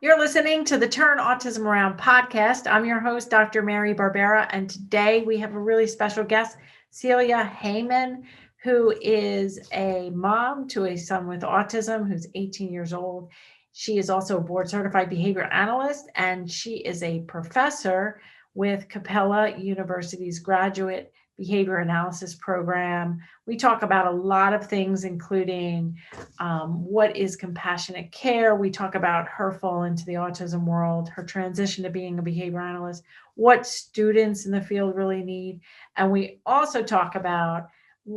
You're listening to the Turn Autism Around podcast. I'm your host, Dr. Mary Barbera, and today we have a really special guest, Celia Heyman, who is a mom to a son with autism who's 18 years old. She is also a board-certified behavioral analyst, and she is a professor with Capella University's graduate behavior analysis program. We talk about a lot of things, including what is compassionate care. We talk about her fall into the autism world, her transition to being a behavior analyst, what students in the field really need. And we also talk about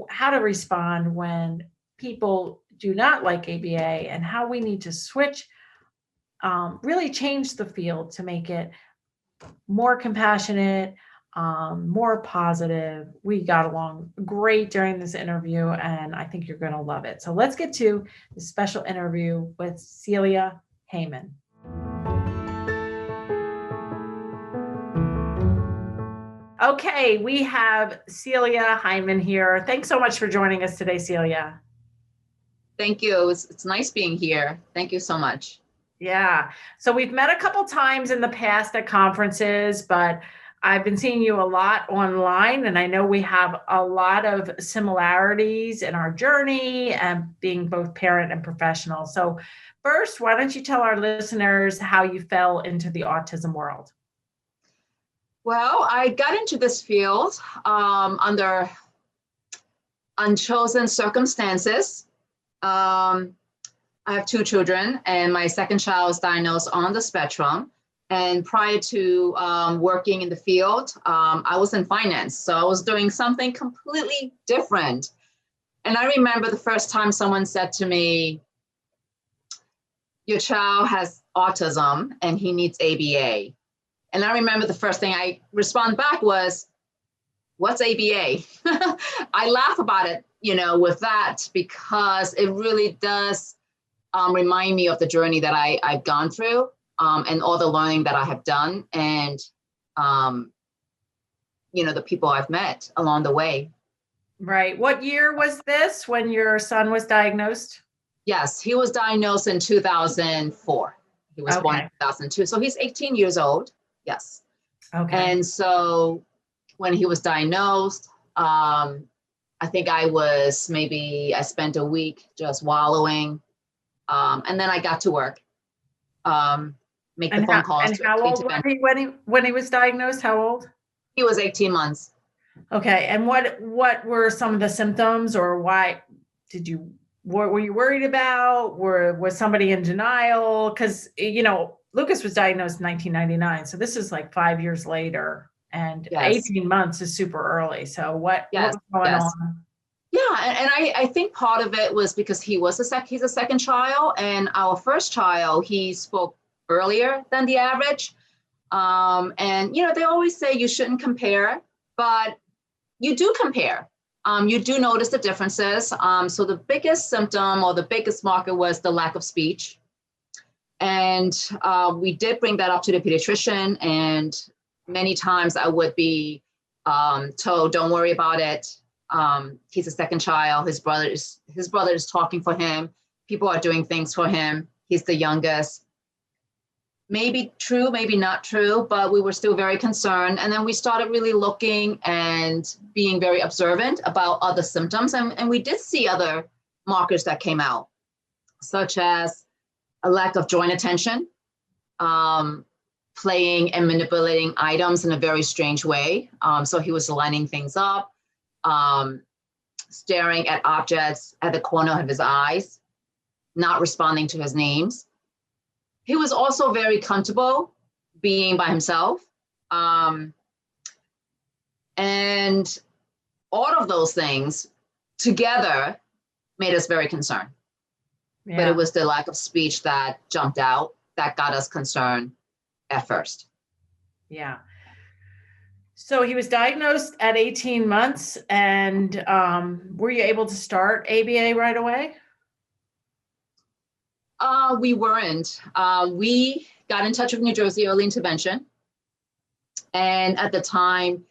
how to respond when people do not like ABA and how we need to switch, really change the field to make it more compassionate, more positive. We got along great during this interview, and I think you're going to love it. So let's get to the special interview with Celia Heyman. Okay, we have Celia Heyman here. Thanks so much for joining us today, Celia. Thank you. It's nice being here. Thank you so much. Yeah. So we've met a couple times in the past at conferences, but I've been seeing you a lot online, and I know we have a lot of similarities in our journey and being both parent and professional. So first, why don't you tell our listeners how you fell into the autism world? Well, I got into this field under unchosen circumstances. I have two children, and my second child was diagnosed on the spectrum. And prior to working in the field, I was in finance. So I was doing something completely different. And I remember the first time someone said to me, your child has autism and he needs ABA. And I remember the first thing I respond back was, what's ABA? I laugh about it, with that, because it really does remind me of the journey that I've gone through. And all the learning that I have done, and the people I've met along the way. Right. What year was this when your son was diagnosed? Yes, he was diagnosed in 2004. He was born in 2002. So he's 18 years old. Yes. Okay. And so when he was diagnosed, I think I spent a week just wallowing. And then I got to work. Make the phone calls. And how old was he when he was diagnosed? How old? He was 18 months. Okay. And what were some of the symptoms, or why were you worried about? Was somebody in denial? Because, Lucas was diagnosed in 1999. So this is like 5 years later, and 18 months is super early. So what was going on? Yeah, and I think part of it was because he's a second child, and our first child, he spoke earlier than the average. And, they always say you shouldn't compare, but you do compare. You do notice the differences. So the biggest symptom or the biggest marker was the lack of speech. And we did bring that up to the pediatrician, and many times I would be told, don't worry about it. He's a second child. His brother is talking for him. People are doing things for him. He's the youngest. Maybe true, maybe not true, but we were still very concerned. And then we started really looking and being very observant about other symptoms. And we did see other markers that came out, such as a lack of joint attention, playing and manipulating items in a very strange way. So he was lining things up, staring at objects at the corner of his eyes, not responding to his names. He was also very comfortable being by himself. And all of those things together made us very concerned. Yeah. But it was the lack of speech that jumped out that got us concerned at first. Yeah. So he was diagnosed at 18 months, and were you able to start ABA right away? We weren't. We got in touch with New Jersey Early Intervention. And at the time,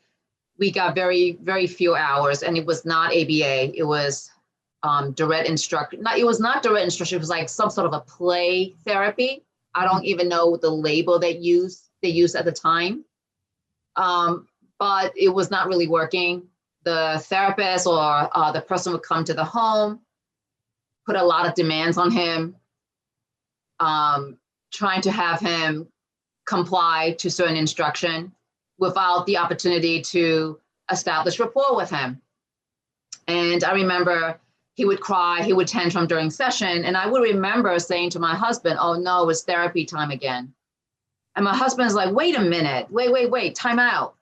we got very, very few hours, and it was not ABA. It was direct instruction. It was not direct instruction. It was like some sort of a play therapy. I don't even know the label they used at the time. But it was not really working. The therapist or the person would come to the home, put a lot of demands on him, trying to have him comply to certain instruction without the opportunity to establish rapport with him. And I remember he would cry, he would tantrum during session. And I would remember saying to my husband, oh no, it's therapy time again. And my husband's like, wait a minute, wait, time out.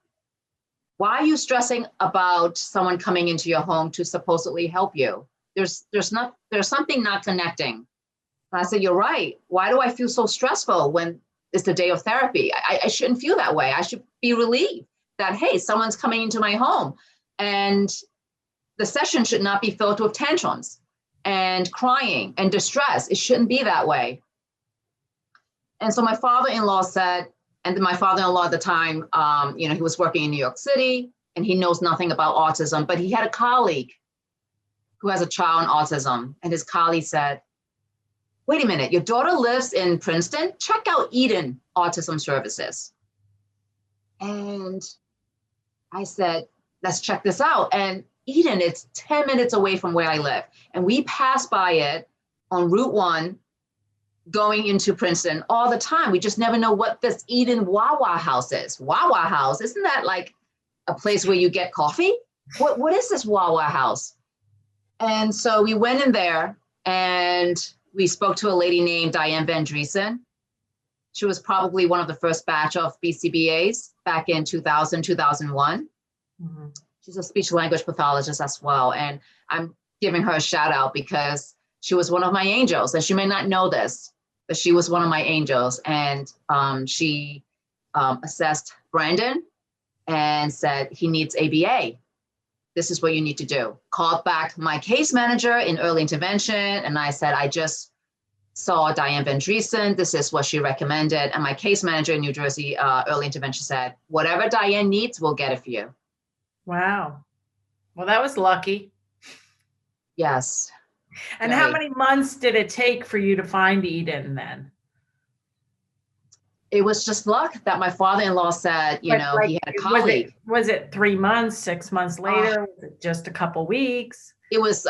Why are you stressing about someone coming into your home to supposedly help you? There's something not connecting. And I said, you're right. Why do I feel so stressful when it's the day of therapy? I shouldn't feel that way. I should be relieved that, hey, someone's coming into my home. And the session should not be filled with tantrums and crying and distress. It shouldn't be that way. And so my father-in-law said, and my father-in-law at the time, he was working in New York City and he knows nothing about autism, but he had a colleague who has a child on autism. And his colleague said, wait a minute, your daughter lives in Princeton? Check out Eden Autism Services. And I said, let's check this out. And Eden, it's 10 minutes away from where I live. And we pass by it on Route 1 going into Princeton all the time. We just never know what this Eden Wawa House is. Wawa House, isn't that like a place where you get coffee? What is this Wawa House? And so we went in there and we spoke to a lady named Diane Van Driesen. She was probably one of the first batch of BCBAs back in 2000, 2001. Mm-hmm. She's a speech language pathologist as well. And I'm giving her a shout out because she was one of my angels. And she may not know this, but she was one of my angels. And she assessed Brandon and said, he needs ABA. This is what you need to do. Called back my case manager in early intervention. And I said, I just saw Diane Van Driesen. This is what she recommended. And my case manager in New Jersey early intervention said, whatever Diane needs, we'll get it for you. Wow. Well, that was lucky. Yes. And how many months did it take for you to find Eden then? It was just luck that my father-in-law said, he had a colleague. Was it 3 months, 6 months later? Was it just a couple weeks? It was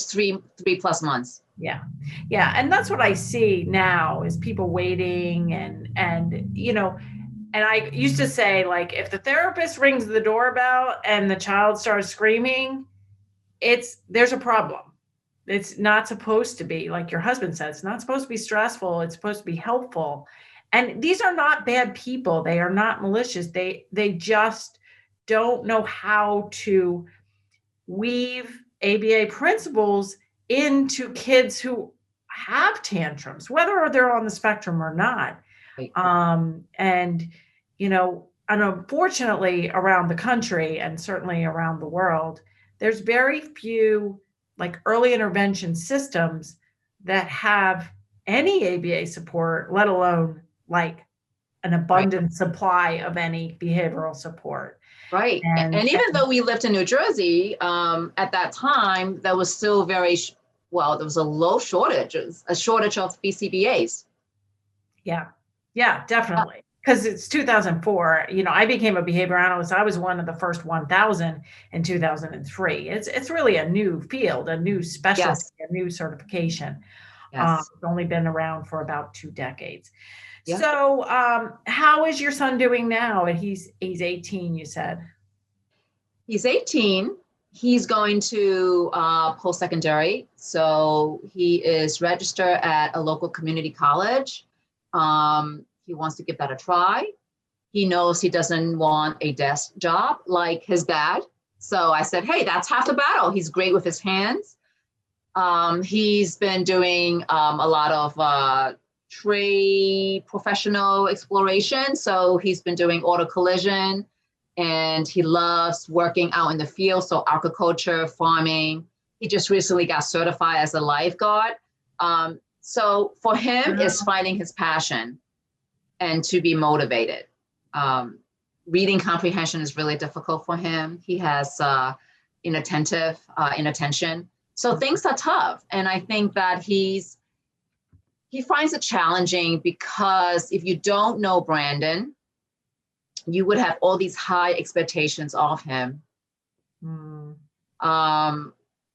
three plus months. Yeah. Yeah. And that's what I see now is people waiting and I used to say, like, if the therapist rings the doorbell and the child starts screaming, there's a problem. It's not supposed to be, like your husband said, it's not supposed to be stressful. It's supposed to be helpful. And these are not bad people. They are not malicious. They just don't know how to weave ABA principles into kids who have tantrums, whether they're on the spectrum or not. Right. And unfortunately around the country and certainly around the world, there's very few like early intervention systems that have any ABA support, let alone like an abundant supply of any behavioral support. Right. And even though we lived in New Jersey, at that time, there was still there was a low shortage, a shortage of BCBAs. Yeah. Yeah, definitely. Because it's 2004. I became a behavior analyst. I was one of the first 1,000 in 2003. It's really a new field, a new specialty, yes. A new certification. Yes. It's only been around for about 2 decades. Yeah. So how is your son doing now? And he's 18, you said. He's 18. He's going to post-secondary. So he is registered at a local community college. He wants to give that a try. He knows he doesn't want a desk job like his dad. So I said, hey, that's half the battle. He's great with his hands. He's been doing a lot of trade professional exploration. So he's been doing auto collision and he loves working out in the field. So agriculture, farming. He just recently got certified as a lifeguard. So for him, it's finding his passion and to be motivated. Reading comprehension is really difficult for him. He has inattention. So things are tough. And I think that he's he finds it challenging because if you don't know Brandon, you would have all these high expectations of him.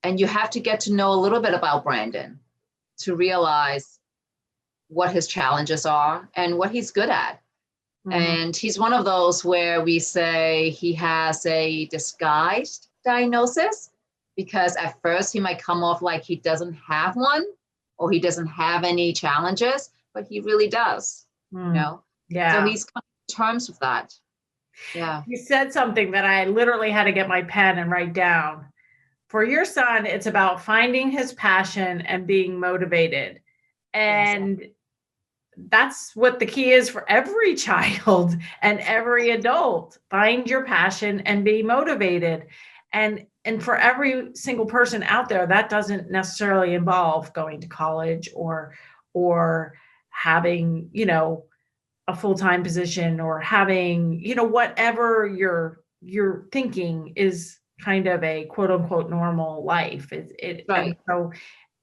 And you have to get to know a little bit about Brandon to realize what his challenges are and what he's good at. And he's one of those where we say he has a disguised diagnosis, because at first he might come off like he doesn't have one or he doesn't have any challenges, but he really does, you know? Yeah. So he's come to terms with that. Yeah. You said something that I literally had to get my pen and write down. For your son, it's about finding his passion and being motivated. And that's what the key is for every child and every adult. Find your passion and be motivated. And for every single person out there, that doesn't necessarily involve going to college or having, you know, a full-time position or having, you know, whatever you're thinking is kind of a quote unquote normal life. Right. So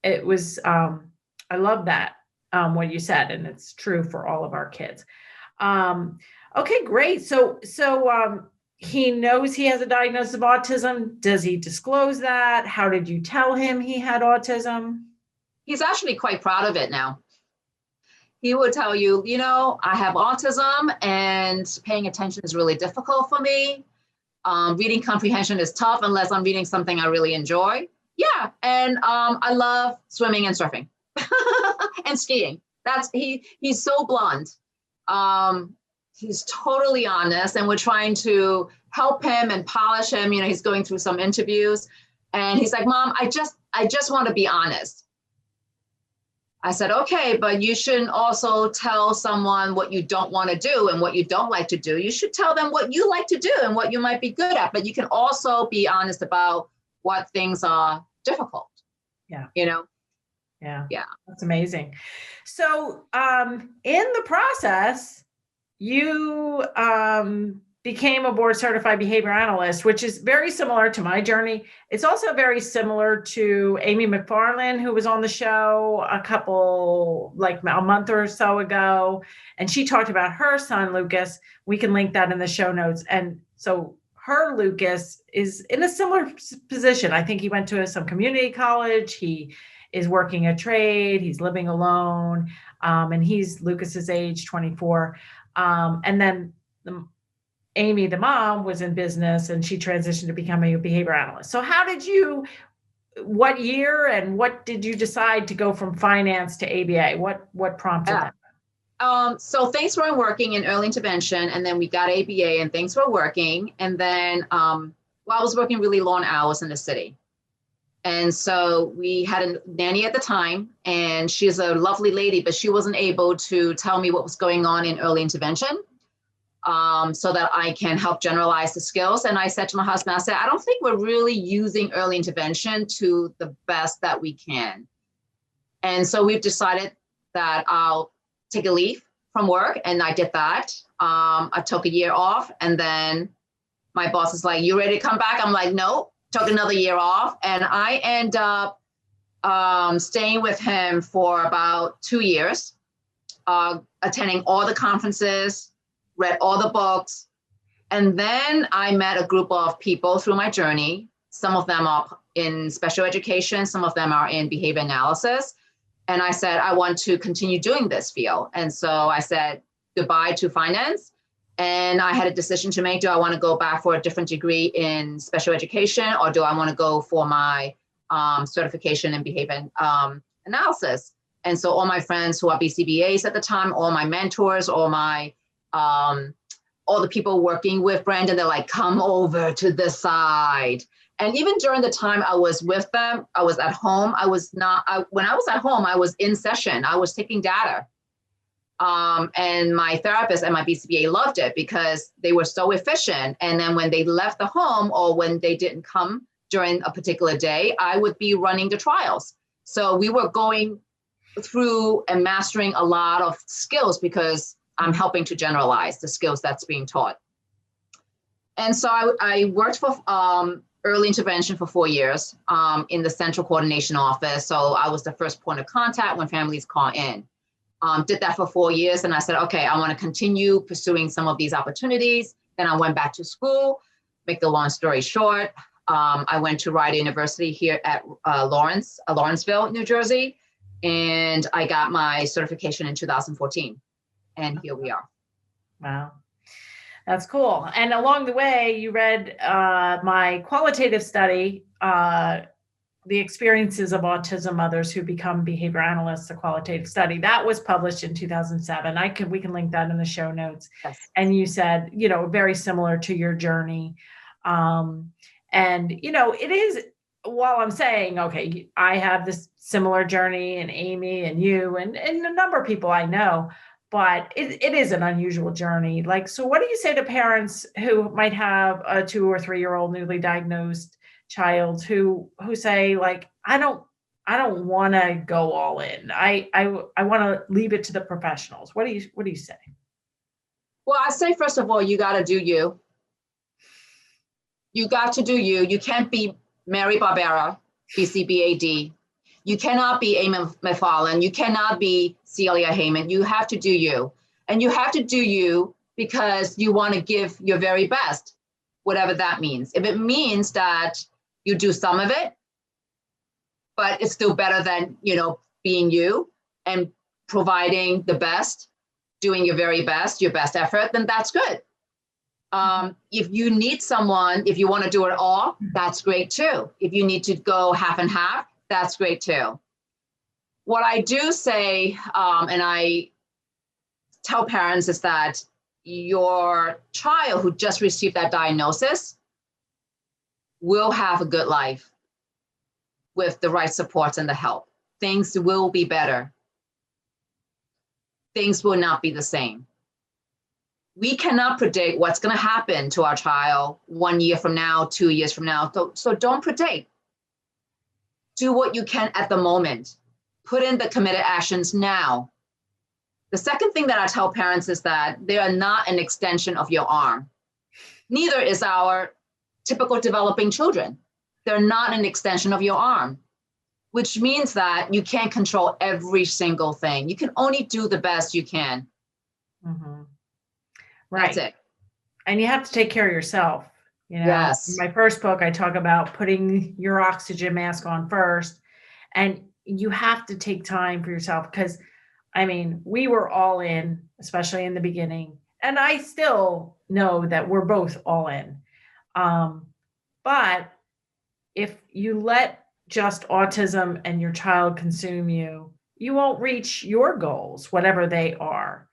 it was, I love that, what you said, and it's true for all of our kids. Okay, great. So he knows he has a diagnosis of autism. Does he disclose that? How did you tell him he had autism? He's actually quite proud of it now. He would tell you, you know, I have autism and paying attention is really difficult for me. Reading comprehension is tough unless I'm reading something I really enjoy. Yeah, and I love swimming and surfing and skiing. He's so blunt. He's totally honest, and we're trying to help him and polish him. You know, he's going through some interviews, and he's like, "Mom, I just want to be honest." I said, okay, but you shouldn't also tell someone what you don't want to do and what you don't like to do. You should tell them what you like to do and what you might be good at, but you can also be honest about what things are difficult. Yeah. You know? Yeah. Yeah. That's amazing. So, in the process, you, became a board-certified behavior analyst, which is very similar to my journey. It's also very similar to Amy McFarland, who was on the show a month or so ago. And she talked about her son, Lucas. We can link that in the show notes. And so her Lucas is in a similar position. I think he went to some community college. He is working a trade. He's living alone. And Lucas's age, 24. And then Amy, the mom, was in business and she transitioned to becoming a behavior analyst. So what year and what did you decide to go from finance to ABA? What prompted that? So things weren't working in early intervention, and then we got ABA and things were working. And then I was working really long hours in the city. And so we had a nanny at the time, and she's a lovely lady, but she wasn't able to tell me what was going on in early intervention. So that I can help generalize the skills. And I said to my husband, I said, I don't think we're really using early intervention to the best that we can. And so we've decided that I'll take a leave from work. And I did that. I took a year off. And then my boss is like, you ready to come back? I'm like, no, took another year off. And I end up staying with him for about 2 years, attending all the conferences, read all the books. And then I met a group of people through my journey. Some of them are in special education. Some of them are in behavior analysis. And I said, I want to continue doing this field. And so I said goodbye to finance. And I had a decision to make. Do I want to go back for a different degree in special education, or do I want to go for my certification in behavior analysis? And so all my friends who are BCBAs at the time, all my mentors, all the people working with Brandon, they're like, come over to this side. And even during the time I was with them, I was at home. When I was at home, I was in session. I was taking data. And my therapist and my BCBA loved it because they were so efficient. And then when they left the home or when they didn't come during a particular day, I would be running the trials. So we were going through and mastering a lot of skills because I'm helping to generalize the skills that's being taught. And so I worked for early intervention for 4 years in the central coordination office. So I was the first point of contact when families call in. Did that for 4 years. And I said, okay, I want to continue pursuing some of these opportunities. Then I went back to school. Make the long story short, I went to Rider University here at Lawrenceville, New Jersey. And I got my certification in 2014. And here we are. Wow. That's cool. And along the way, you read my qualitative study, The Experiences of Autism Mothers Who Become Behavior Analysts, a qualitative study. That was published in 2007. We can link that in the show notes. Yes. And you said, very similar to your journey. And, it is, while I'm saying, okay, I have this similar journey, and Amy and you and a number of people I know, but it is an unusual journey. Like, so what do you say to parents who might have a 2 or 3 year old newly diagnosed child who say, like, I don't want to go all in. I want to leave it to the professionals. What do you say? Well, I say, first of all, you got to do you. You got to do you. You can't be Mary Barbera, BCBAD. You cannot be Amy McFarlane. You cannot be Celia Heyman. You have to do you. And you have to do you because you want to give your very best, whatever that means. If it means that you do some of it, but it's still better than, being you and providing the best, doing your very best, your best effort, then that's good. If you need someone, if you want to do it all, that's great too. If you need to go half and half, that's great too. What I do say, and I tell parents, is that your child who just received that diagnosis will have a good life with the right supports and the help. Things will be better. Things will not be the same. We cannot predict what's going to happen to our child 1 year from now, 2 years from now. So don't predict. Do what you can at the moment. Put in the committed actions now. The second thing that I tell parents is that they are not an extension of your arm. Neither is our typical developing children. They're not an extension of your arm, which means that you can't control every single thing. You can only do the best you can. Mm-hmm. Right. That's it. And you have to take care of yourself. Yes. In my first book, I talk about putting your oxygen mask on first, and you have to take time for yourself because, we were all in, especially in the beginning, and I still know that we're both all in. But if you let just autism and your child consume you, you won't reach your goals, whatever they are.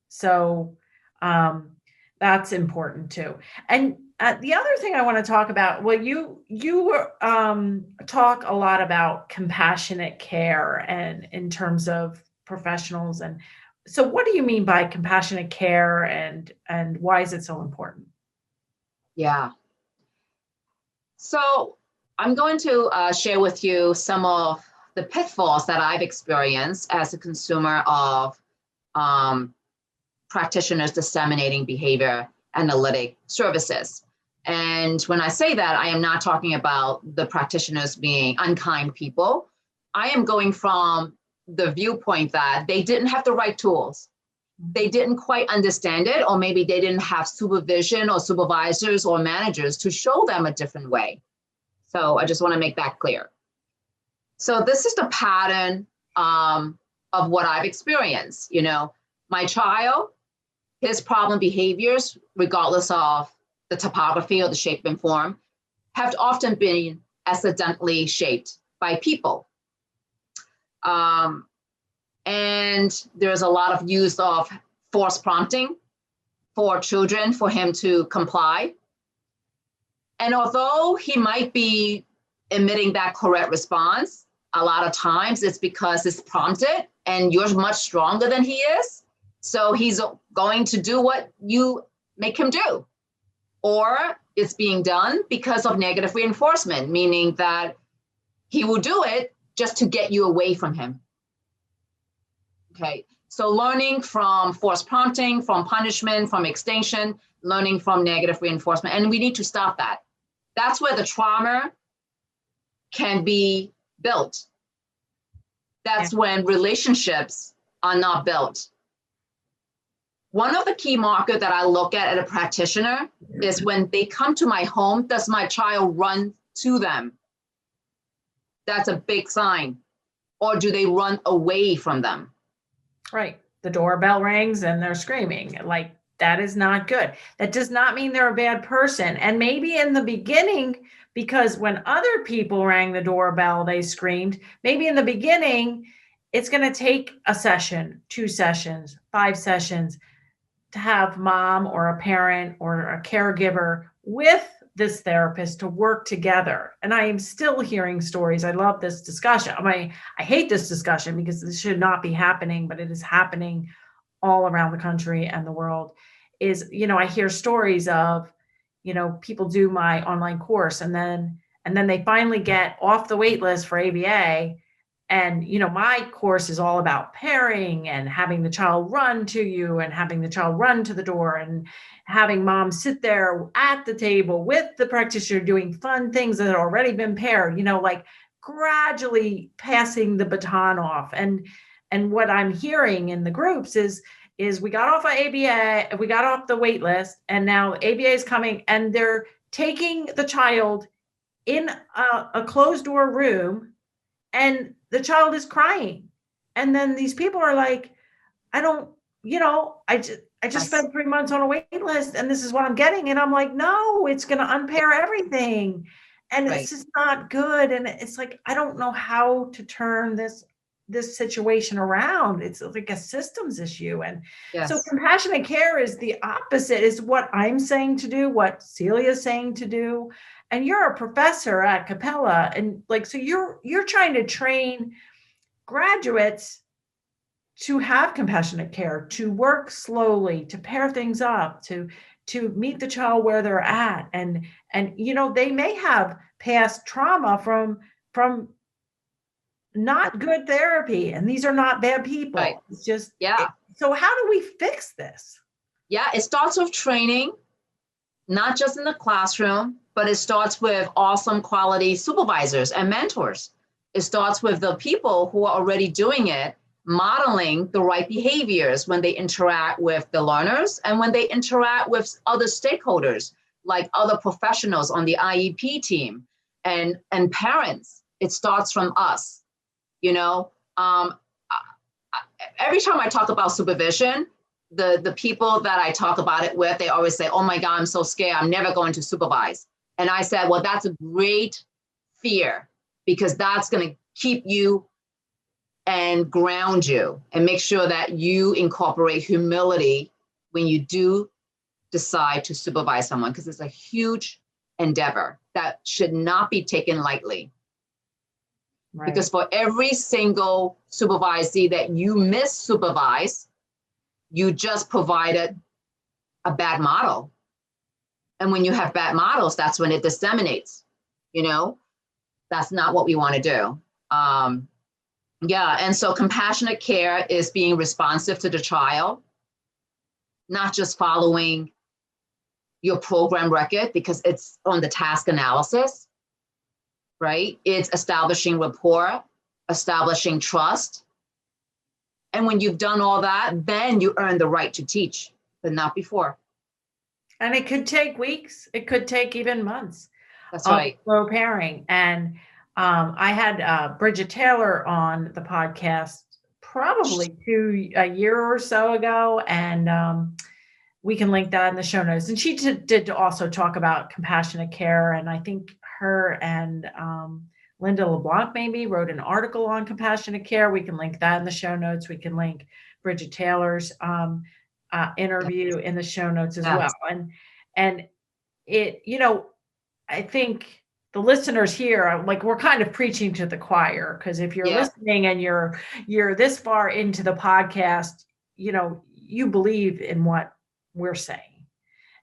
So that's important too. And the other thing I want to talk about, well, you talk a lot about compassionate care and in terms of professionals. And so what do you mean by compassionate care and why is it so important? Yeah. So I'm going to share with you some of the pitfalls that I've experienced as a consumer of practitioners disseminating behavior analytic services. And when I say that, I am not talking about the practitioners being unkind people. I am going from the viewpoint that they didn't have the right tools. They didn't quite understand it, or maybe they didn't have supervision or supervisors or managers to show them a different way. So I just want to make that clear. So this is the pattern of what I've experienced. My child, his problem behaviors, regardless of the topography or the shape and form, have often been accidentally shaped by people. And there's a lot of use of force prompting for children for him to comply. And although he might be emitting that correct response, a lot of times it's because it's prompted and you're much stronger than he is. So he's going to do what you make him do. Or it's being done because of negative reinforcement, meaning that he will do it just to get you away from him. Okay, so learning from force prompting, from punishment, from extinction, learning from negative reinforcement, and we need to stop that. That's where the trauma can be built. That's when relationships are not built. One of the key markers that I look at a practitioner is when they come to my home, does my child run to them? That's a big sign. Or do they run away from them? Right. The doorbell rings and they're screaming. Like, that is not good. That does not mean they're a bad person. And maybe in the beginning, because when other people rang the doorbell, they screamed. Maybe in the beginning, it's going to take a session, 2 sessions, 5 sessions to have mom or a parent or a caregiver with this therapist to work together. And I am still hearing stories. I love this discussion. I hate this discussion because this should not be happening, but it is happening all around the country and the world. Is, I hear stories of, people do my online course and then they finally get off the wait list for ABA. And, my course is all about pairing and having the child run to you and having the child run to the door and having mom sit there at the table with the practitioner doing fun things that had already been paired, like gradually passing the baton off. And what I'm hearing in the groups is we got off of ABA, we got off the wait list, and now ABA is coming and they're taking the child in a closed door room and the child is crying. And then these people are like, I just spent 3 months on a wait list and this is what I'm getting. And I'm like, no, it's going to unpair everything. And It's just not good. And it's like, I don't know how to turn this situation around. It's like a systems issue. And so compassionate care is the opposite, is what I'm saying to do, what Celia is saying to do. And you're a professor at Capella. And so you're trying to train graduates to have compassionate care, to work slowly, to pair things up, to meet the child where they're at. And they may have past trauma from not good therapy, and these are not bad people. Right. It's just, so how do we fix this? Yeah, it starts with training, not just in the classroom, but it starts with awesome quality supervisors and mentors. It starts with the people who are already doing it, modeling the right behaviors when they interact with the learners and when they interact with other stakeholders, like other professionals on the IEP team and parents. It starts from us. Every time I talk about supervision, the people that I talk about it with, they always say, oh my God, I'm so scared. I'm never going to supervise. And I said, well, that's a great fear, because that's going to keep you and ground you and make sure that you incorporate humility when you do decide to supervise someone, because it's a huge endeavor that should not be taken lightly. Right. Because for every single supervisee that you miss-supervise, you just provided a bad model. And when you have bad models, that's when it disseminates. That's not what we want to do. And so compassionate care is being responsive to the child, not just following your program record because it's on the task analysis, right? It's establishing rapport, establishing trust. And when you've done all that, then you earn the right to teach, but not before. And it could take weeks. It could take even months. That's right. Slow pairing. And I had Bridget Taylor on the podcast probably a year or so ago. And we can link that in the show notes. And she did also talk about compassionate care. And I think her and Linda LeBlanc maybe wrote an article on compassionate care. We can link that in the show notes. We can link Bridget Taylor's interview in the show notes as well. And it, I think the listeners here, we're kind of preaching to the choir, because if you're listening and you're this far into the podcast, you believe in what we're saying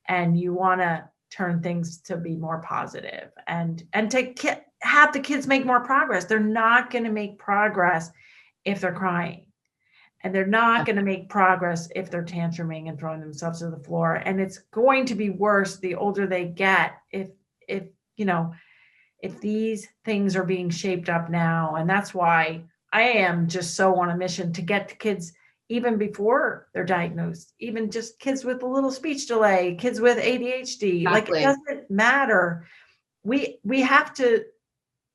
and you want to turn things to be more positive and to have the kids make more progress. They're not going to make progress if they're crying, and they're not going to make progress if they're tantruming and throwing themselves to the floor. And it's going to be worse the older they get if these things are being shaped up now. And that's why I am just so on a mission to get the kids even before they're diagnosed, even just kids with a little speech delay, kids with ADHD, like it Exactly. doesn't matter. We have to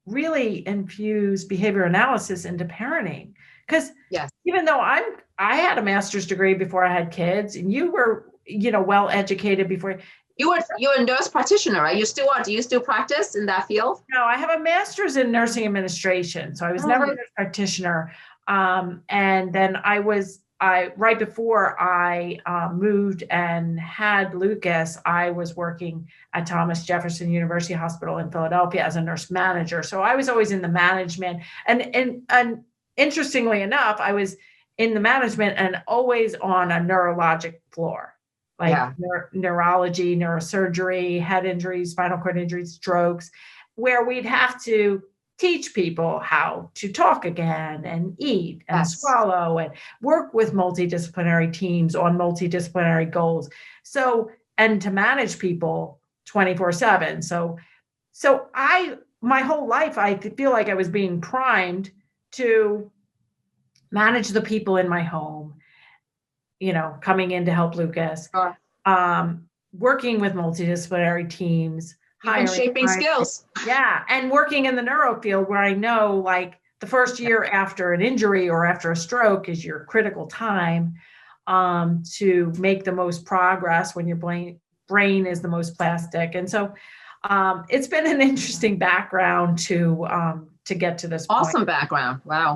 really infuse behavior analysis into parenting, because Yes. even though I had a master's degree before I had kids, and you were, well educated before. You're a nurse practitioner, right? You still are. Do you still practice in that field? No, I have a master's in nursing administration, so I was never a nurse practitioner. And then I right before I moved and had Lucas, I was working at Thomas Jefferson University Hospital in Philadelphia as a nurse manager. So I was always in the management, and interestingly enough, I was in the management and always on a neurologic floor, like Yeah. neurology, neurosurgery, head injuries, spinal cord injuries, strokes, where we'd have to teach people how to talk again and eat and Yes. swallow and work with multidisciplinary teams on multidisciplinary goals. So, and to manage people 24/7. So my whole life, I feel like I was being primed to manage the people in my home, coming in to help Lucas, Sure. working with multidisciplinary teams, Even shaping skills. Yeah. And working in the neuro field, where I know, like, the first year after an injury or after a stroke is your critical time to make the most progress when your brain is the most plastic. And so it's been an interesting background to get to this point. Awesome background. Wow.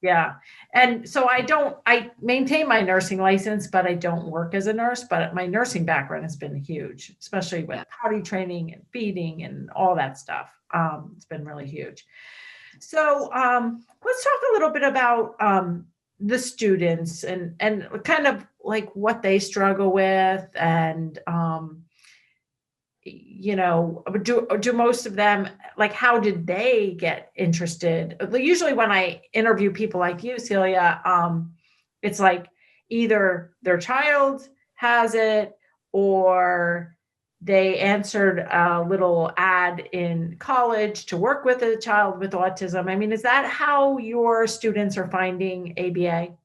Yeah. And so I maintain my nursing license, but I don't work as a nurse, but my nursing background has been huge, especially with potty training and feeding and all that stuff. It's been really huge. So let's talk a little bit about the students and kind of like what they struggle with, and do most of them, like, how did they get interested? Usually when I interview people like you, Celia, it's like either their child has it, or they answered a little ad in college to work with a child with autism. I mean, is that how your students are finding ABA?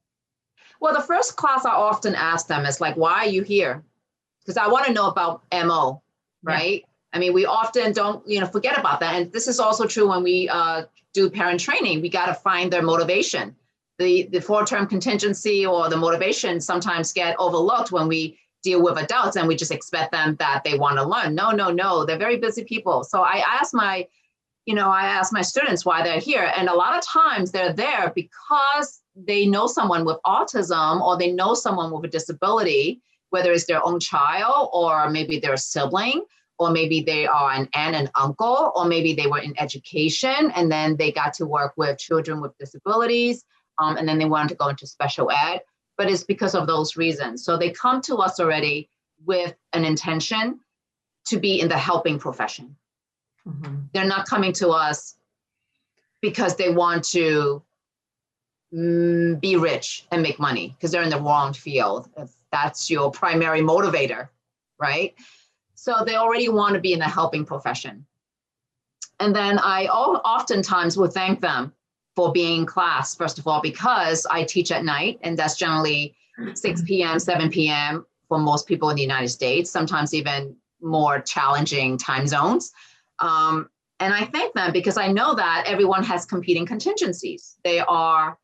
Well, the first class I often ask them is like, why are you here? Because I want to know about MO. Right? Yeah. I mean, we often don't, forget about that. And this is also true when we do parent training. We got to find their motivation. The four-term contingency or the motivation sometimes get overlooked when we deal with adults, and we just expect them that they want to learn. No, they're very busy people. So I ask my students why they're here. And a lot of times they're there because they know someone with autism, or they know someone with a disability, whether it's their own child, or maybe their sibling, or maybe they are an aunt and uncle, or maybe they were in education and then they got to work with children with disabilities, and then they wanted to go into special ed, but it's because of those reasons. So they come to us already with an intention to be in the helping profession. Mm-hmm. They're not coming to us because they want to be rich and make money, because they're in the wrong field. If that's your primary motivator, right? So they already want to be in the helping profession. And then I oftentimes will thank them for being in class, first of all, because I teach at night, and that's generally 6 p.m., 7 p.m. for most people in the United States, sometimes even more challenging time zones. And I thank them because I know that everyone has competing contingencies. They are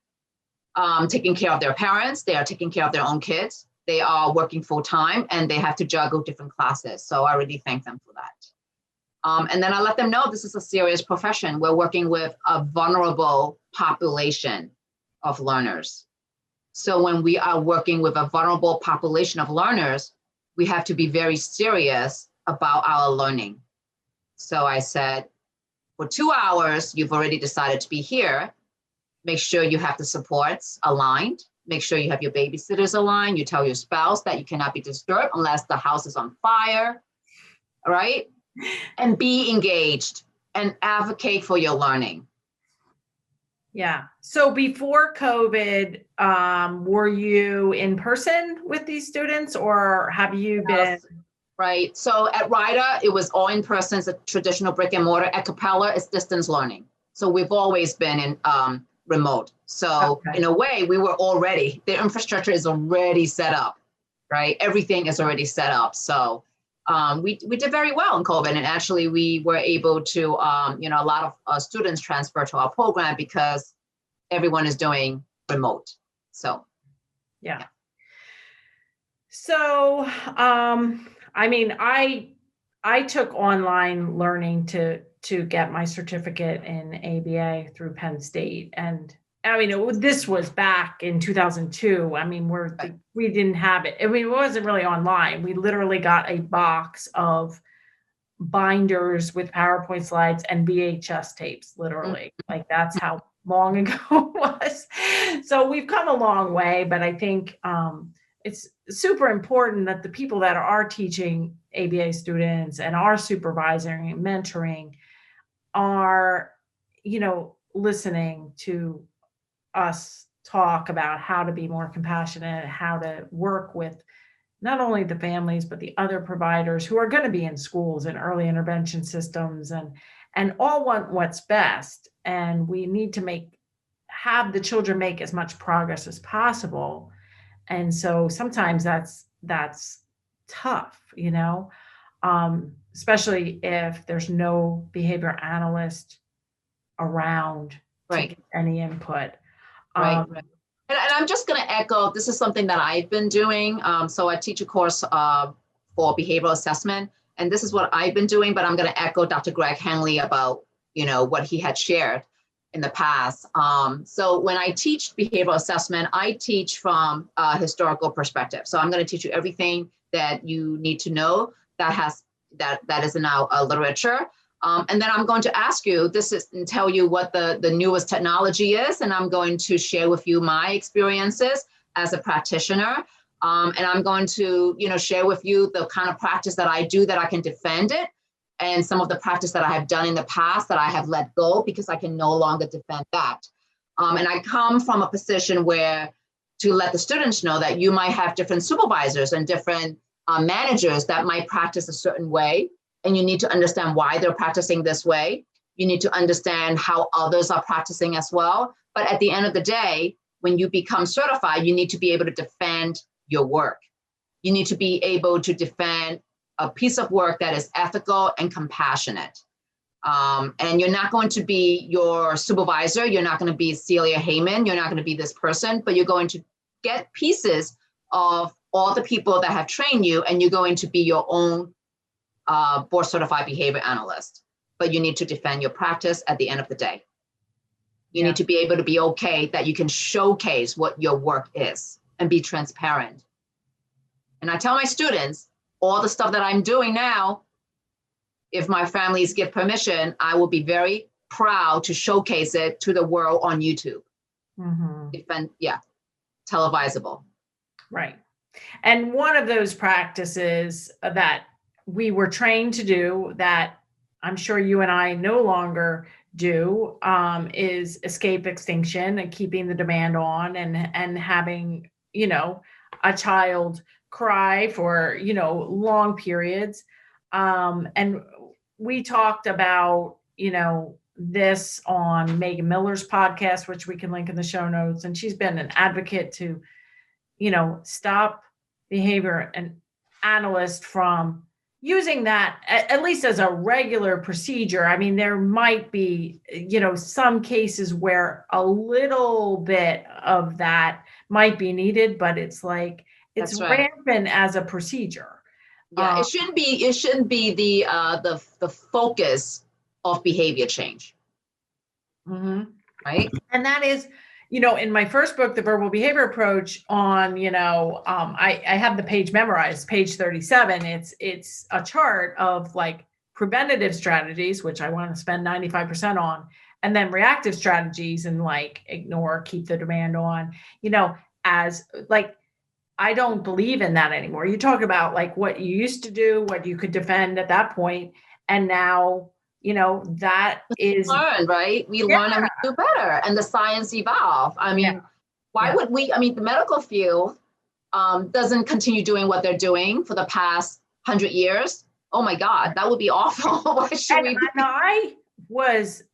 taking care of their parents, they are taking care of their own kids, they are working full time, and they have to juggle different classes. So I really thank them for that. And then I let them know this is a serious profession. We're working with a vulnerable population of learners. So when we are working with a vulnerable population of learners, we have to be very serious about our learning. So I said, for 2 hours, you've already decided to be here. Make sure you have the supports aligned. Make sure you have your babysitters aligned. You tell your spouse that you cannot be disturbed unless the house is on fire, right? And be engaged and advocate for your learning. Yeah. So before COVID, were you in person with these students, or have you been? Right. So at RIDA, it was all in person. It's a traditional brick and mortar. At Capella, it's distance learning. So we've always been in remote. So in a way, the infrastructure is already set up, right? Everything is already set up. So we did very well in COVID. And actually we were able to, a lot of students transfer to our program because everyone is doing remote. So, yeah. So, I took online learning to get my certificate in ABA through Penn State. And this was back in 2002. We didn't have it. It wasn't really online. We literally got a box of binders with PowerPoint slides and VHS tapes, literally. Like that's how long ago it was. So we've come a long way, but I think it's super important that the people that are teaching ABA students and are supervising and mentoring are, listening to us talk about how to be more compassionate, how to work with not only the families, but the other providers who are going to be in schools and early intervention systems and all want what's best. And we need to have the children make as much progress as possible. And so sometimes that's tough, especially if there's no behavior analyst around to get any input. Right. And I'm just going to echo, this is something that I've been doing. So I teach a course for behavioral assessment, and this is what I've been doing, but I'm going to echo Dr. Greg Henley about, what he had shared in the past. So when I teach behavioral assessment, I teach from a historical perspective. So I'm going to teach you everything that you need to know that is in our literature. And then I'm going to ask you and tell you what the newest technology is. And I'm going to share with you my experiences as a practitioner. And I'm going to, share with you the kind of practice that I do that I can defend it. And some of the practice that I have done in the past that I have let go because I can no longer defend that. And I come from a position where to let the students know that you might have different supervisors and different managers that might practice a certain way. And you need to understand why they're practicing this way. You need to understand how others are practicing as well. But at the end of the day, when you become certified, you need to be able to defend your work. You need to be able to defend a piece of work that is ethical and compassionate. And you're not going to be your supervisor. You're not going to be Celia Heyman. You're not going to be this person, but you're going to get pieces of all the people that have trained you, and you're going to be your own board-certified behavior analyst, but you need to defend your practice at the end of the day. You need to be able to be okay that you can showcase what your work is and be transparent. And I tell my students, all the stuff that I'm doing now, if my families give permission, I will be very proud to showcase it to the world on YouTube. Televisable. Right. And one of those practices that we were trained to do that I'm sure you and I no longer do is escape extinction and keeping the demand on and having, a child cry for, long periods. And we talked about, this on Megan Miller's podcast, which we can link in the show notes. And she's been an advocate to, stop behavior and analyst from using that at least as a regular procedure. I mean, there might be, some cases where a little bit of that might be needed, but it's like, it's rampant as a procedure. Yeah, it shouldn't be the focus of behavior change. Right. And that is, in my first book, The Verbal Behavior Approach on, I have the page memorized, page 37. It's a chart of like preventative strategies, which I want to spend 95% on, and then reactive strategies and like ignore, keep the demand on, as like, I don't believe in that anymore. You talk about like what you used to do, what you could defend at that point, and now, that is learn, right? We learn and we do better, and the science evolve. I mean, why would we? I mean, the medical field doesn't continue doing what they're doing for the past 100 years. Oh my God, that would be awful. Why should we? And I was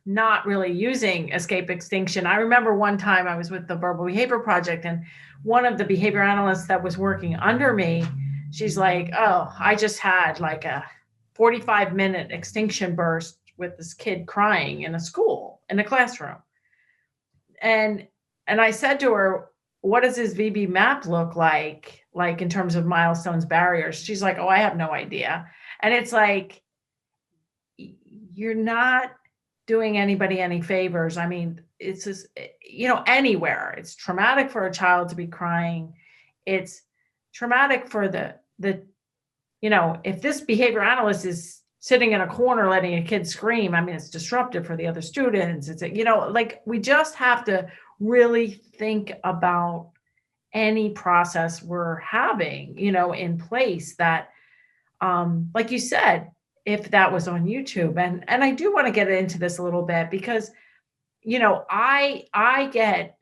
not really using escape extinction. I remember one time I was with the Verbal Behavior Project, and one of the behavior analysts that was working under me, she's like, oh, I just had like a 45-minute extinction burst with this kid crying in a school, in a classroom. And I said to her, what does his VB map look like in terms of milestones, barriers? She's like, oh, I have no idea. And it's like, you're not doing anybody any favors. I mean, it's just, anywhere. It's traumatic for a child to be crying. It's traumatic for the if this behavior analyst is sitting in a corner letting a kid scream, I mean, it's disruptive for the other students. It's, we just have to really think about any process we're having, in place that, like you said, if that was on YouTube. And I do want to get into this a little bit because, I get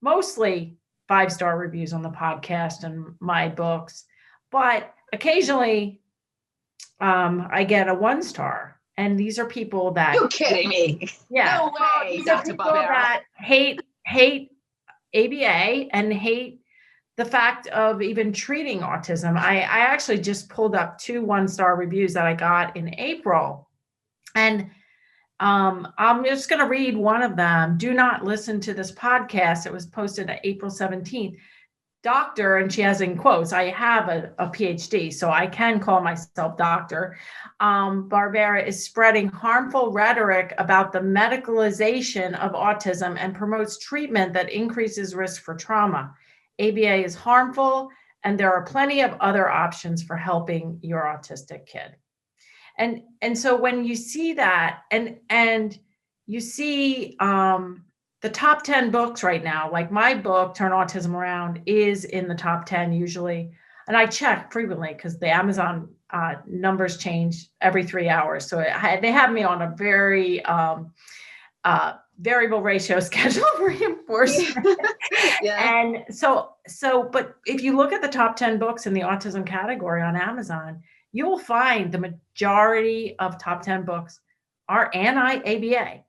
mostly 5-star reviews on the podcast and my books, but occasionally I get a 1-star. And these are people that— You're kidding me. Yeah. No way, These are Dr. people Barbera. that hate ABA and hate the fact of even treating autism. I actually just pulled up 2 1-star reviews that I got in April. And I'm just going to read one of them. Do not listen to this podcast. It was posted on April 17th. Doctor, and she has in quotes, I have a PhD, so I can call myself doctor. Barbera is spreading harmful rhetoric about the medicalization of autism and promotes treatment that increases risk for trauma. ABA is harmful, and there are plenty of other options for helping your autistic kid. And so when you see that, and you see the top 10 books right now, like my book, Turn Autism Around, is in the top 10 usually. And I check frequently because the Amazon numbers change every 3 hours. So they have me on a very variable ratio schedule of reinforcement. Yeah. And but if you look at the top 10 books in the autism category on Amazon, you will find the majority of top 10 books are anti-ABA.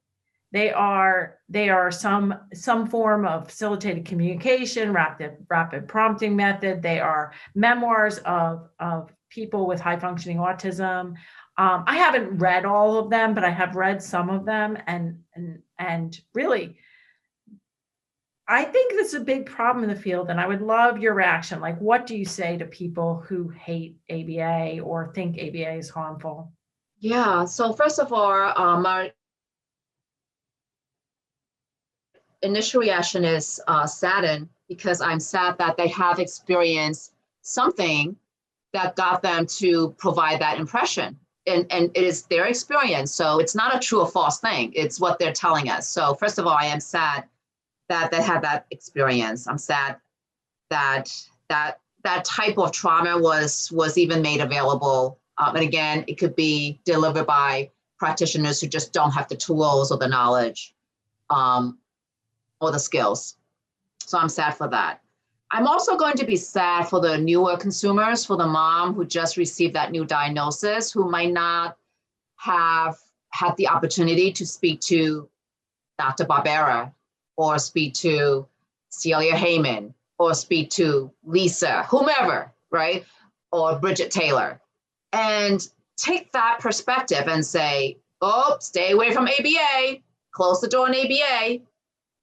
They are some form of facilitated communication, rapid prompting method. They are memoirs of people with high functioning autism. I haven't read all of them, but I have read some of them, and really, I think this is a big problem in the field, and I would love your reaction. Like, what do you say to people who hate ABA or think ABA is harmful? Yeah. So first of all, my initial reaction is saddened, because I'm sad that they have experienced something that got them to provide that impression. And it is their experience. So it's not a true or false thing. It's what they're telling us. So first of all, I am sad that they had that experience. I'm sad that type of trauma was even made available. And again, it could be delivered by practitioners who just don't have the tools or the knowledge or the skills. So I'm sad for that. I'm also going to be sad for the newer consumers, for the mom who just received that new diagnosis, who might not have had the opportunity to speak to Dr. Barbera, or speak to Celia Heyman, or speak to Lisa, whomever, right? Or Bridget Taylor, and take that perspective and say, oh, stay away from ABA, close the door on ABA.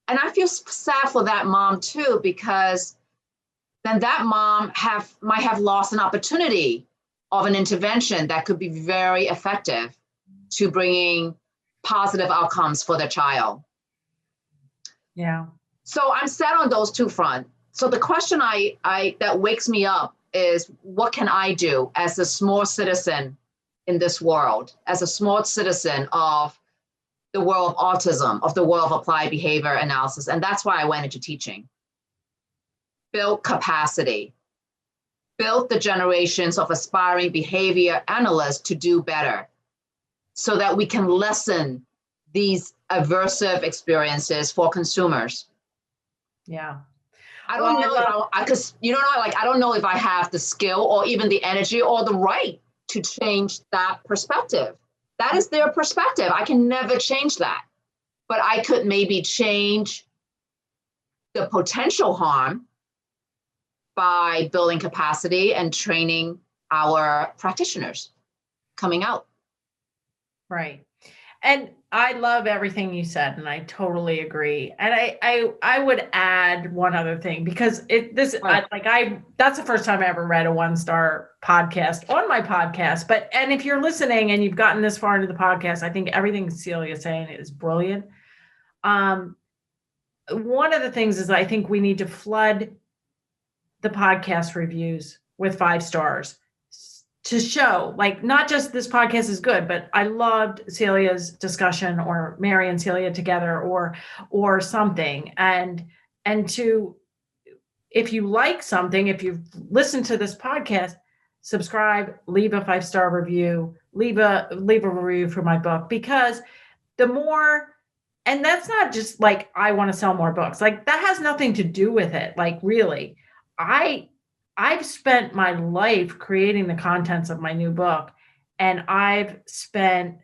And I feel sad for that mom too, because then that mom might have lost an opportunity of an intervention that could be very effective to bringing positive outcomes for their child. Yeah. So I'm sad on those two fronts. So the question that wakes me up is, what can I do as a small citizen in this world, as a small citizen of the world of autism, of the world of applied behavior analysis? And that's why I went into teaching. Build capacity, build the generations of aspiring behavior analysts to do better, so that we can lessen these aversive experiences for consumers. Yeah. I don't know I don't know if I have the skill or even the energy or the right to change that perspective. That is their perspective. I can never change that. But I could maybe change the potential harm by building capacity and training our practitioners coming out. Right. And I love everything you said, and I totally agree. And I would add one other thing, because that's the first time I ever read a 1-star podcast on my podcast. And if you're listening and you've gotten this far into the podcast, I think everything Celia is saying is brilliant. One of the things is, I think we need to flood the podcast reviews with 5 stars to show, like, not just this podcast is good, but I loved Celia's discussion, or Mary and Celia together, or something. And to, if you like something, if you've listened to this podcast, subscribe, leave a 5-star review, leave a review for my book, because the more, and that's not just like, I want to sell more books. Like, that has nothing to do with it. Like, really, I've spent my life creating the contents of my new book, and I've spent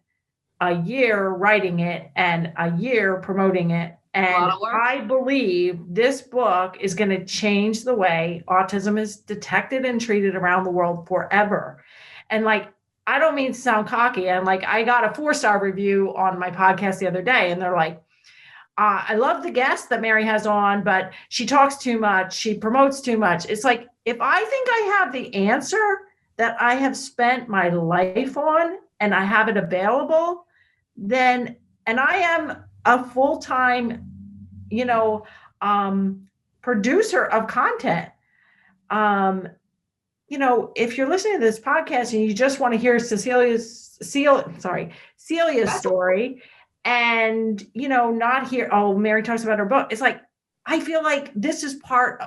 a year writing it and a year promoting it. And I believe this book is going to change the way autism is detected and treated around the world forever. And like, I don't mean to sound cocky. And like, I got a 4-star review on my podcast the other day, and they're like, I love the guest that Mary has on, but she talks too much. She promotes too much. It's like, if I think I have the answer that I have spent my life on, and I have it available, then, and I am a full-time, producer of content. If you're listening to this podcast and you just want to hear Celia's story, and not hear, oh, Mary talks about her book, it's like, I feel like this is part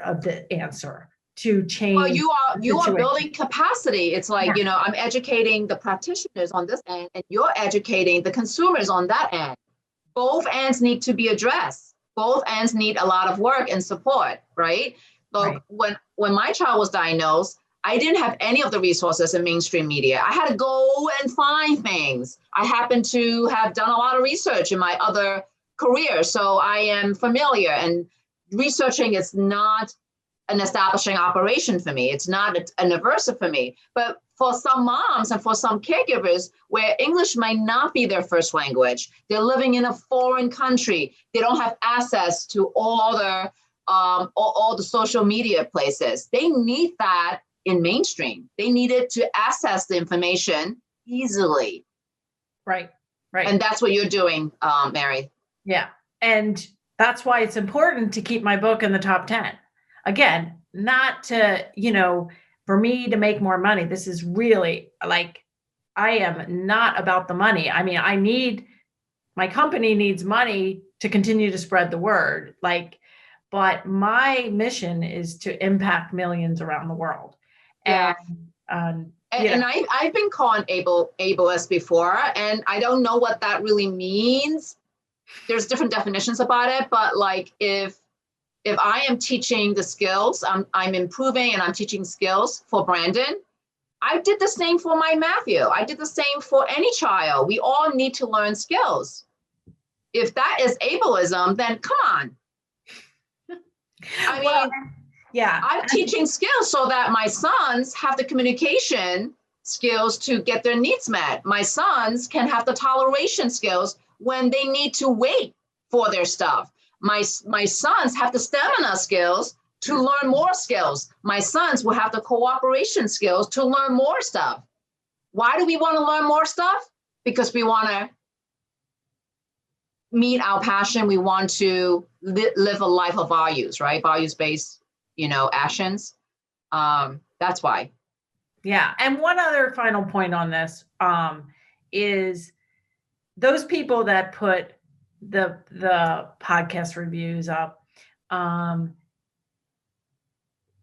of the answer to change. Well, you are building capacity. It's like, I'm educating the practitioners on this end, and you're educating the consumers on that end. Both ends need to be addressed. Both ends need a lot of work and support, right? So when my child was diagnosed, I didn't have any of the resources in mainstream media. I had to go and find things. I happen to have done a lot of research in my other career, so I am familiar. And researching is not an establishing operation for me. It's not an aversive for me. But for some moms and for some caregivers where English might not be their first language, they're living in a foreign country, they don't have access to all the social media places. They need that in mainstream. They needed to access the information easily. Right. And that's what you're doing, Mary. Yeah. And that's why it's important to keep my book in the top 10. Again, not to, for me to make more money. This is really, like, I am not about the money. I mean, my company needs money to continue to spread the word. But my mission is to impact millions around the world. Yeah. And I've been called ableist before, and I don't know what that really means. There's different definitions about it, but like, if I am teaching the skills, I'm improving and I'm teaching skills for Brandon, I did the same for my Matthew. I did the same for any child. We all need to learn skills. If that is ableism, then come on. I'm teaching skills so that my sons have the communication skills to get their needs met. My sons can have the toleration skills when they need to wait for their stuff. My sons have the stamina skills to learn more skills. My sons will have the cooperation skills to learn more stuff. Why do we want to learn more stuff? Because we want to meet our passion. We want to live a life of values, right? Values-based, actions. That's why. Yeah. And one other final point on this is those people that put the podcast reviews up,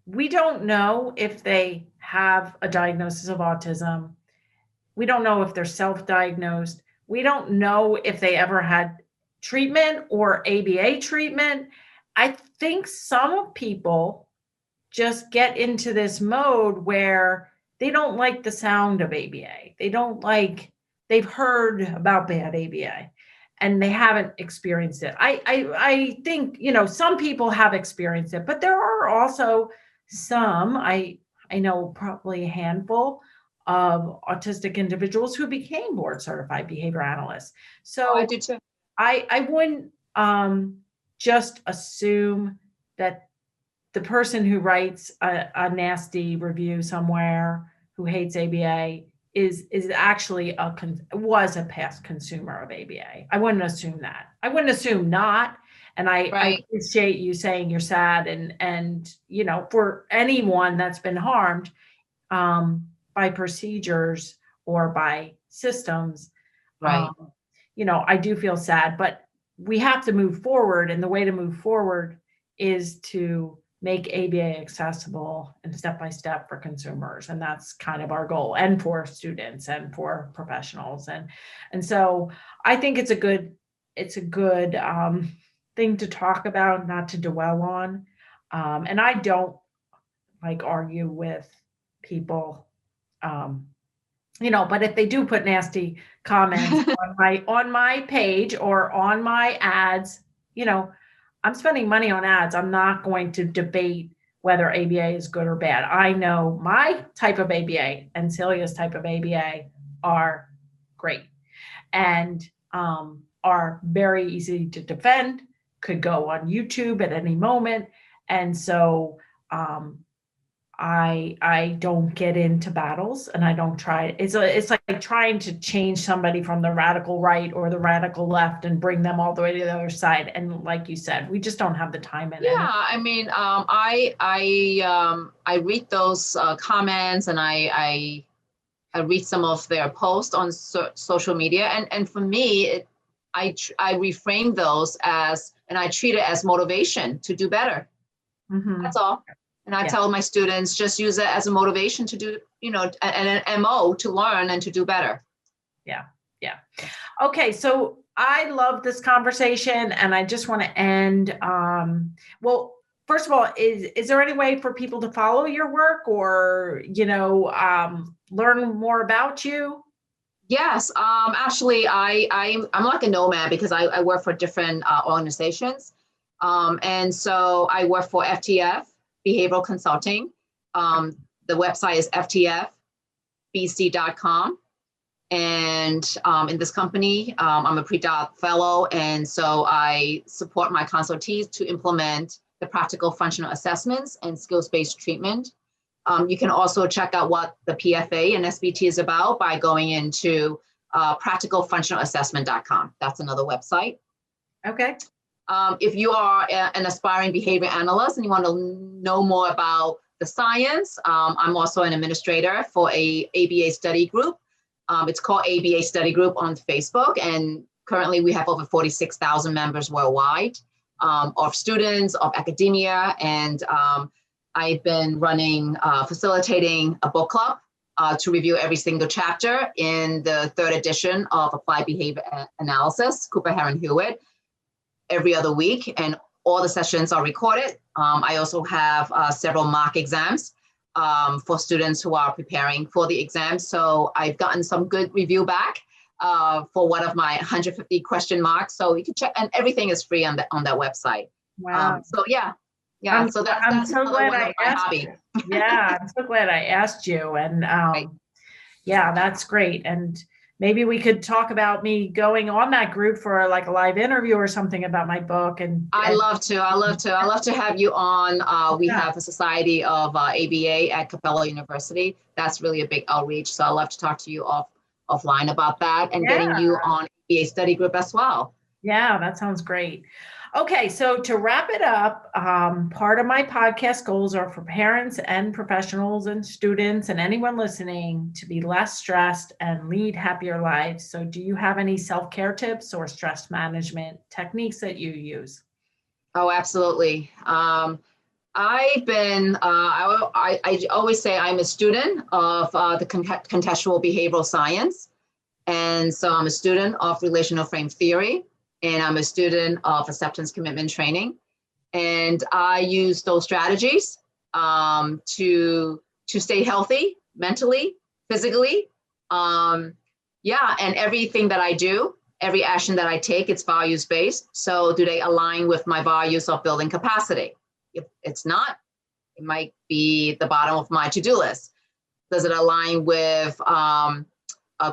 we don't know if they have a diagnosis of autism. We don't know if they're self-diagnosed. We don't know if they ever had treatment or ABA treatment. I think some people just get into this mode where they don't like the sound of ABA. They don't like they've heard about bad ABA and they haven't experienced it. I think, some people have experienced it, but there are also some, I know probably a handful of autistic individuals who became board certified behavior analysts. Oh, I So do too. I wouldn't just assume that the person who writes a nasty review somewhere who hates ABA is actually was a past consumer of ABA. I wouldn't assume that. I wouldn't assume not. And I Right. appreciate you saying you're sad and for anyone that's been harmed by procedures or by systems, Right. I do feel sad, but we have to move forward. And the way to move forward is to make ABA accessible and step by step for consumers. And that's kind of our goal, and for students and for professionals. And so I think it's a good thing to talk about, not to dwell on. And I don't argue with people, but if they do put nasty comments on my page or on my ads, I'm spending money on ads. I'm not going to debate whether ABA is good or bad. I know my type of ABA and Celia's type of ABA are great and are very easy to defend, could go on YouTube at any moment. And so I don't get into battles, and I don't try. It's like trying to change somebody from the radical right or the radical left and bring them all the way to the other side. And like you said, we just don't have the time in it. Yeah, I mean, I read those comments, and I read some of their posts on social media, and for me, I reframe those as, and I treat it as motivation to do better. Mm-hmm. That's all. And I tell my students, just use it as a motivation to do, an MO to learn and to do better. Yeah. Yeah. Okay. So I love this conversation, and I just want to end. Well, first of all, is there any way for people to follow your work or, learn more about you? Yes. Actually, I'm like a nomad because I work for different organizations. And so I work for FTF, Behavioral Consulting. The website is ftfbc.com. And in this company, I'm a pre-doc fellow. And so I support my consultees to implement the practical functional assessments and skills-based treatment. You can also check out what the PFA and SBT is about by going into practicalfunctionalassessment.com. That's another website. Okay. If you are an aspiring behavior analyst and you want to know more about the science, I'm also an administrator for a ABA study group. It's called ABA Study Group on Facebook, and currently we have over 46,000 members worldwide of students, of academia, and I've been facilitating a book club to review every single chapter in the 3rd edition of Applied Behavior Analysis, Cooper Heron Hewitt, every other week, and all the sessions are recorded. I also have several mock exams for students who are preparing for the exam. So I've gotten some good review back for one of my 150 question marks. So you can check, and everything is free on that website. Wow. So yeah. So I'm so glad I asked hobby. you. Yeah, I'm so glad I asked you. And Right. Yeah, that's great. And maybe we could talk about me going on that group for like a live interview or something about my book. And I love to have you on. We Yeah. have a Society of ABA at Capella University. That's really a big outreach. So I'd love to talk to you offline about that, and getting you on ABA study group as well. Yeah, that sounds great. Okay, so to wrap it up, part of my podcast goals are for parents and professionals and students and anyone listening to be less stressed and lead happier lives. So do you have any self-care tips or stress management techniques that you use? Oh, absolutely. I've been, I always say I'm a student of the contextual behavioral science. And so I'm a student of relational frame theory, and I'm a student of acceptance commitment training. And I use those strategies to stay healthy mentally, physically. Yeah, and everything that I do, every action that I take, it's values-based. So do they align with my values of building capacity? If it's not, it might be the bottom of my to-do list. Does it align with a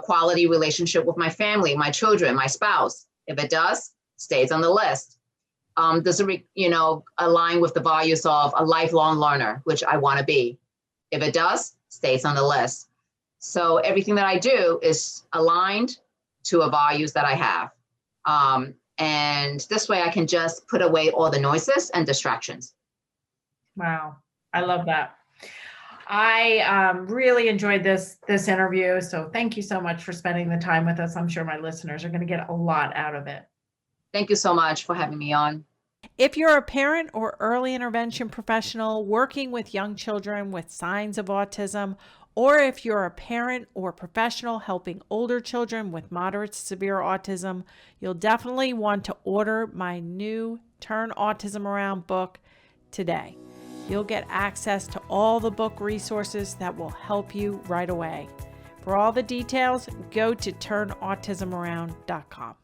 quality relationship with my family, my children, my spouse? If it does, stays on the list. Does it, align with the values of a lifelong learner, which I want to be? If it does, stays on the list. So everything that I do is aligned to a values that I have. And this way I can just put away all the noises and distractions. Wow. I love that. I really enjoyed this interview. So thank you so much for spending the time with us. I'm sure my listeners are going to get a lot out of it. Thank you so much for having me on. If you're a parent or early intervention professional working with young children with signs of autism, or if you're a parent or professional helping older children with moderate to severe autism, you'll definitely want to order my new Turn Autism Around book today. You'll get access to all the book resources that will help you right away. For all the details, go to turnautismaround.com.